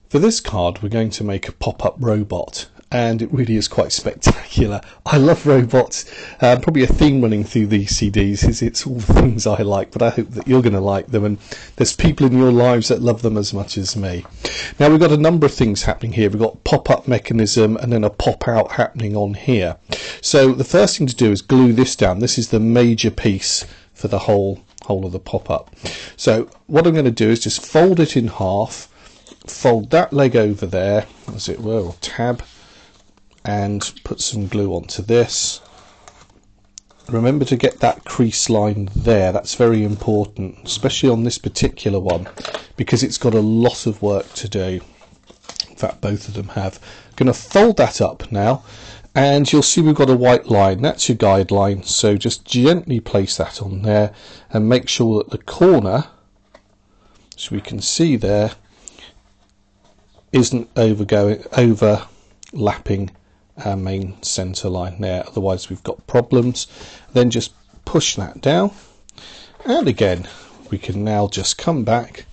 For this card we're going to make a pop-up robot, and it really is quite spectacular. I love robots. Probably a theme running through these CDs is it's all the things I like, but I hope that you're going to like them, and there's people in your lives that love them as much as me. Now we've got a number of things happening here. We've got pop-up mechanism and then a pop-out happening on here. So the first thing to do is glue this down. This is the major piece for the whole of the pop-up. So what I'm going to do is just fold it in half, fold that leg over there as it were, or tab, and put some glue onto this. Remember to get that crease line there, that's very important, especially on this particular one because it's got a lot of work to do. In fact, both of them have. I'm going to fold that up now, and you'll see we've got a white line. That's your guideline, so just gently place that on there and make sure that the corner, so we can see there, isn't overlapping our main center line there, otherwise we've got problems. Then just push that down, and again we can now just come back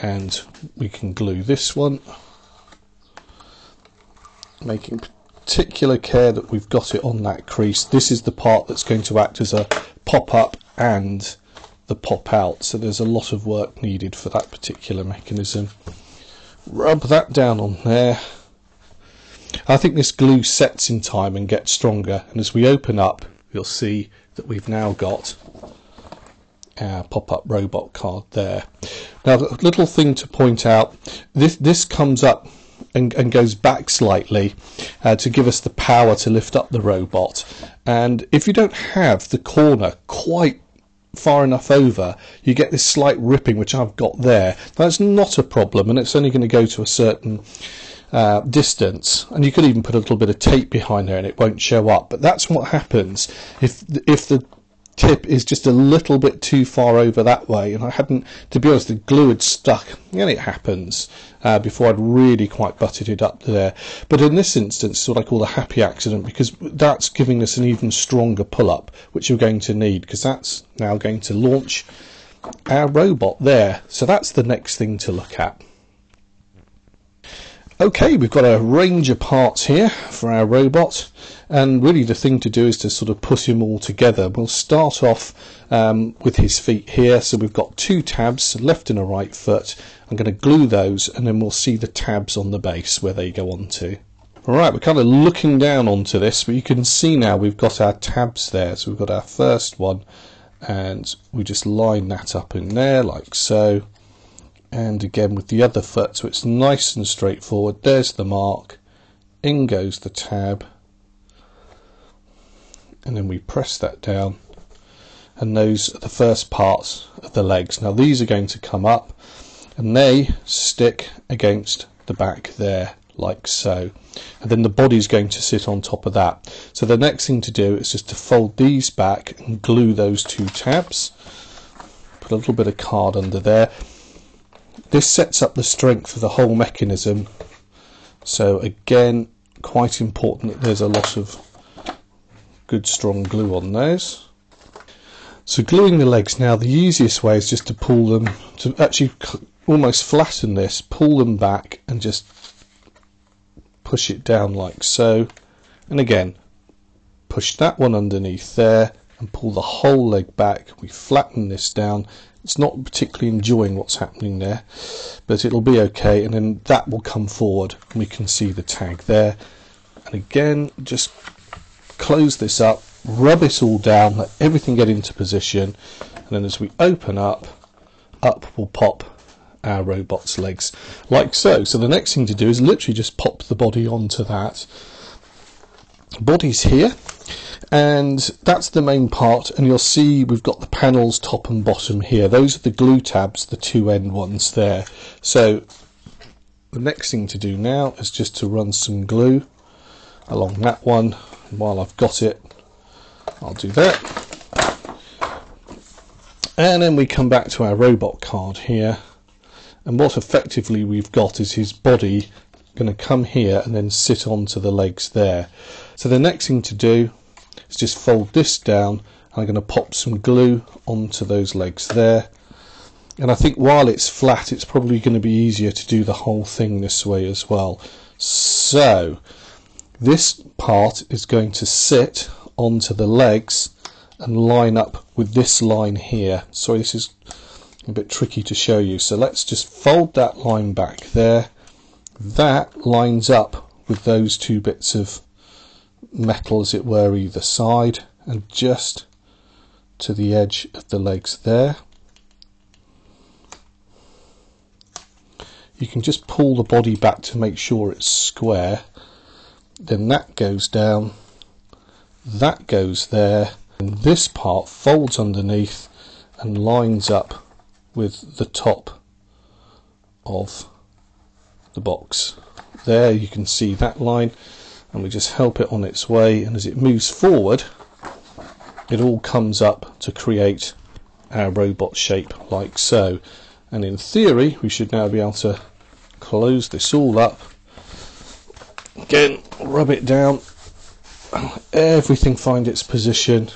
and we can glue this one, making particular care that we've got it on that crease. This is the part that's going to act as a pop-up and the pop-out, so there's a lot of work needed for that particular mechanism. Rub that down on there. I think this glue sets in time and gets stronger, and as we open up you'll see that we've now got our pop-up robot card there. Now the little thing to point out, this comes up and goes back slightly to give us the power to lift up the robot, and if you don't have the corner quite far enough over, you get this slight ripping, which I've got there. That's not a problem, and it's only going to go to a certain distance, and you could even put a little bit of tape behind there and it won't show up. But that's what happens if the tip is just a little bit too far over that way, and I hadn't, to be honest, the glue had stuck, and it happens before I'd really quite butted it up there. But in this instance, it's what I call a happy accident, because that's giving us an even stronger pull-up, which you're going to need, because that's now going to launch our robot there. So that's the next thing to look at. Okay, we've got a range of parts here for our robot, and really the thing to do is to sort of put him all together. We'll start off with his feet here. So we've got two tabs, a left and a right foot. I'm going to glue those, and then we'll see the tabs on the base where they go onto. Alright, we're kind of looking down onto this, but you can see now we've got our tabs there. So we've got our first one, and we just line that up in there like so. And again with the other foot, so it's nice and straightforward. There's the mark, in goes the tab, and then we press that down, and those are the first parts of the legs. Now these are going to come up and they stick against the back there like so, and then the body's going to sit on top of that. So the next thing to do is just to fold these back and glue those two tabs, put a little bit of card under there. This sets up the strength of the whole mechanism, so again quite important that there's a lot of good strong glue on those. So gluing the legs now, the easiest way is just to pull them, to actually almost flatten this, pull them back and just push it down like so, and again push that one underneath there and pull the whole leg back. We flatten this down. It's not particularly enjoying what's happening there, but it'll be okay, and then that will come forward and we can see the tag there. And again, just close this up, rub it all down, let everything get into position, and then as we open up will pop our robot's legs like so. So the next thing to do is literally just pop the body onto that. Body's here, and that's the main part, and you'll see we've got the panels top and bottom here. Those are the glue tabs, the two end ones there. So the next thing to do now is just to run some glue along that one. And while I've got it, I'll do that, and then we come back to our robot card here, and what effectively we've got is his body going to come here and then sit onto the legs there. So the next thing to do is just fold this down. I'm going to pop some glue onto those legs there, And I think while it's flat, it's probably going to be easier to do the whole thing this way as well. So this part is going to sit onto the legs and line up with this line here. Sorry, this is a bit tricky to show you. So let's just fold that line back there. That lines up with those two bits of metal, as it were, either side, and just to the edge of the legs there. You can just pull the body back to make sure it's square. Then that goes down, that goes there, and this part folds underneath and lines up with the top of the box. There you can see that line, and we just help it on its way, and as it moves forward it all comes up to create our robot shape like so. And in theory we should now be able to close this all up. Again, rub it down, everything find its position,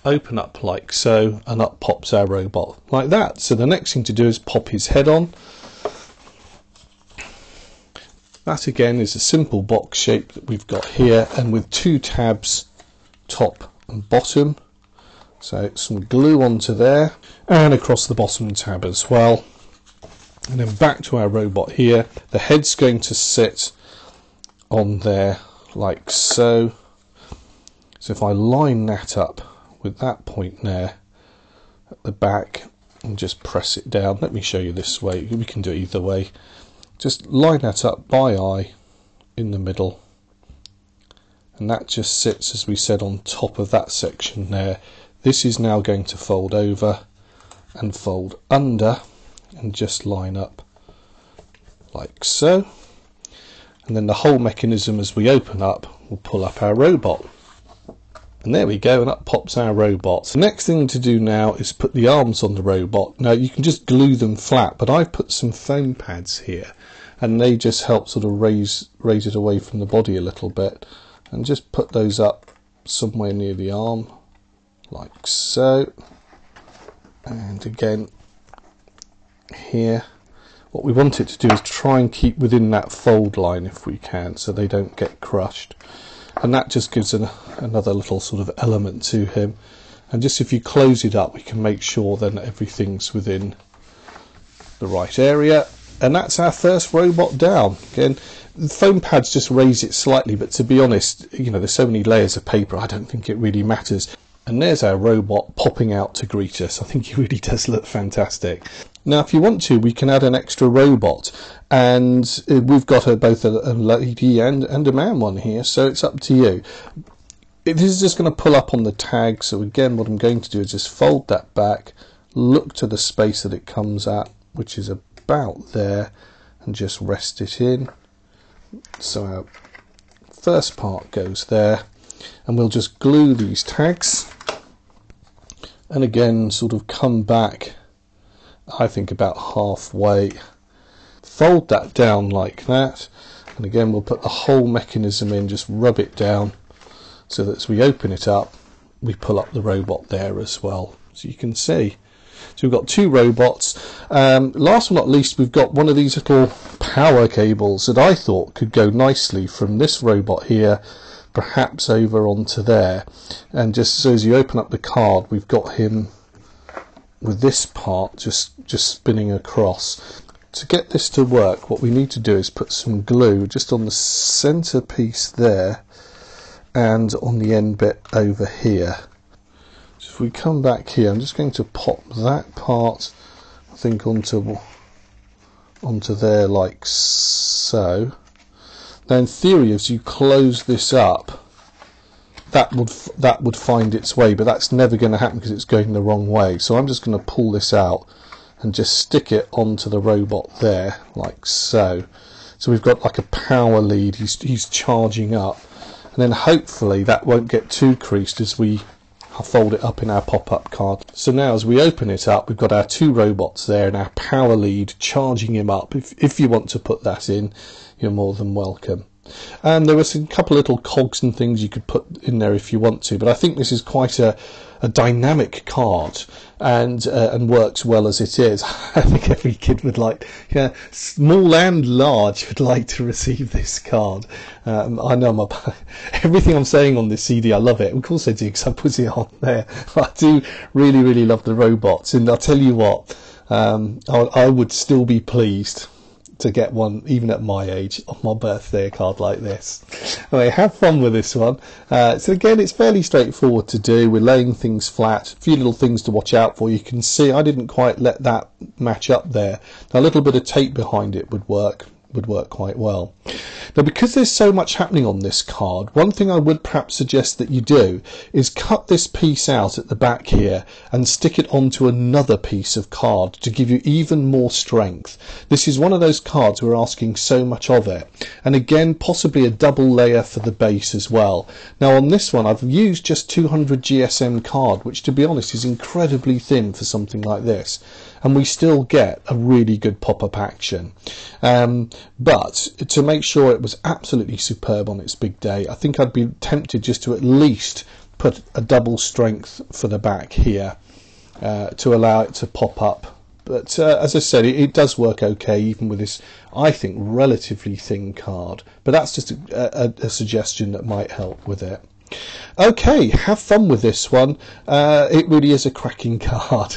open up like so, and up pops our robot like that. So the next thing to do is pop his head on. That again is a simple box shape that we've got here, and with two tabs, top and bottom. So some glue onto there and across the bottom tab as well. And then back to our robot here. The head's going to sit on there like so. So if I line that up with that point there at the back and just press it down, let me show you this way, we can do it either way. Just line that up by eye in the middle, and that just sits, as we said, on top of that section there. This is now going to fold over and fold under and just line up like so, and then the whole mechanism, as we open up, will pull up our robot. And there we go, and up pops our robot. So the next thing to do now is put the arms on the robot. Now you can just glue them flat, but I've put some foam pads here, and they just help sort of raise it away from the body a little bit, and just put those up somewhere near the arm like so. And again here, what we want it to do is try and keep within that fold line if we can, so they don't get crushed. And that just gives another little sort of element to him. And just if you close it up, we can make sure then everything's within the right area. And that's our first robot down. Again, the foam pads just raise it slightly, but to be honest, you know, there's so many layers of paper, I don't think it really matters. And there's our robot popping out to greet us. I think he really does look fantastic. Now if you want to, we can add an extra robot, and we've got both a lady and a man one here, so it's up to you. This is just going to pull up on the tag, so again what I'm going to do is just fold that back, look to the space that it comes at, which is about there, and just rest it in. So our first part goes there, and we'll just glue these tags, and again sort of come back, I think about halfway, fold that down like that, and again we'll put the whole mechanism in, just rub it down so that as we open it up we pull up the robot there as well, so you can see. So we've got two robots. Last but not least, we've got one of these little power cables that I thought could go nicely from this robot here perhaps over onto there, and just so as you open up the card we've got him with this part just spinning across. To get this to work, what we need to do is put some glue just on the center piece there and on the end bit over here. So if we come back here, I'm just going to pop that part, I think, onto there like so. Now in theory, as you close this up, that would find its way, but that's never going to happen because it's going the wrong way. So I'm just going to pull this out and just stick it onto the robot there like so. So we've got like a power lead, he's charging up, and then hopefully that won't get too creased as we fold it up in our pop-up card. So now as we open it up, we've got our two robots there and our power lead charging him up. If you want to put that in, you're more than welcome. There were a couple of little cogs and things you could put in there if you want to, but I think this is quite a dynamic card, and works well as it is. I think every kid would like, yeah, small and large, would like to receive this card. I know everything I'm saying on this CD, I love it. Of course I do, because I put it on there. I do really, really love the robots, and I'll tell you what, I would still be pleased to get one, even at my age, on my birthday, a card like this. Anyway, have fun with this one. So again, it's fairly straightforward to do. We're laying things flat, a few little things to watch out for. You can see I didn't quite let that match up there. Now, a little bit of tape behind it would work quite well. Now, because there's so much happening on this card, one thing I would perhaps suggest that you do is cut this piece out at the back here and stick it onto another piece of card to give you even more strength. This is one of those cards we're asking so much of it. And again, possibly a double layer for the base as well. Now, on this one, I've used just 200 GSM card, which to be honest is incredibly thin for something like this. And we still get a really good pop-up action. But to make sure it was absolutely superb on its big day, I think I'd be tempted just to at least put a double strength for the back here to allow it to pop up. But as I said, it does work okay, even with this, I think, relatively thin card. But that's just a suggestion that might help with it. Okay, have fun with this one. It really is a cracking card.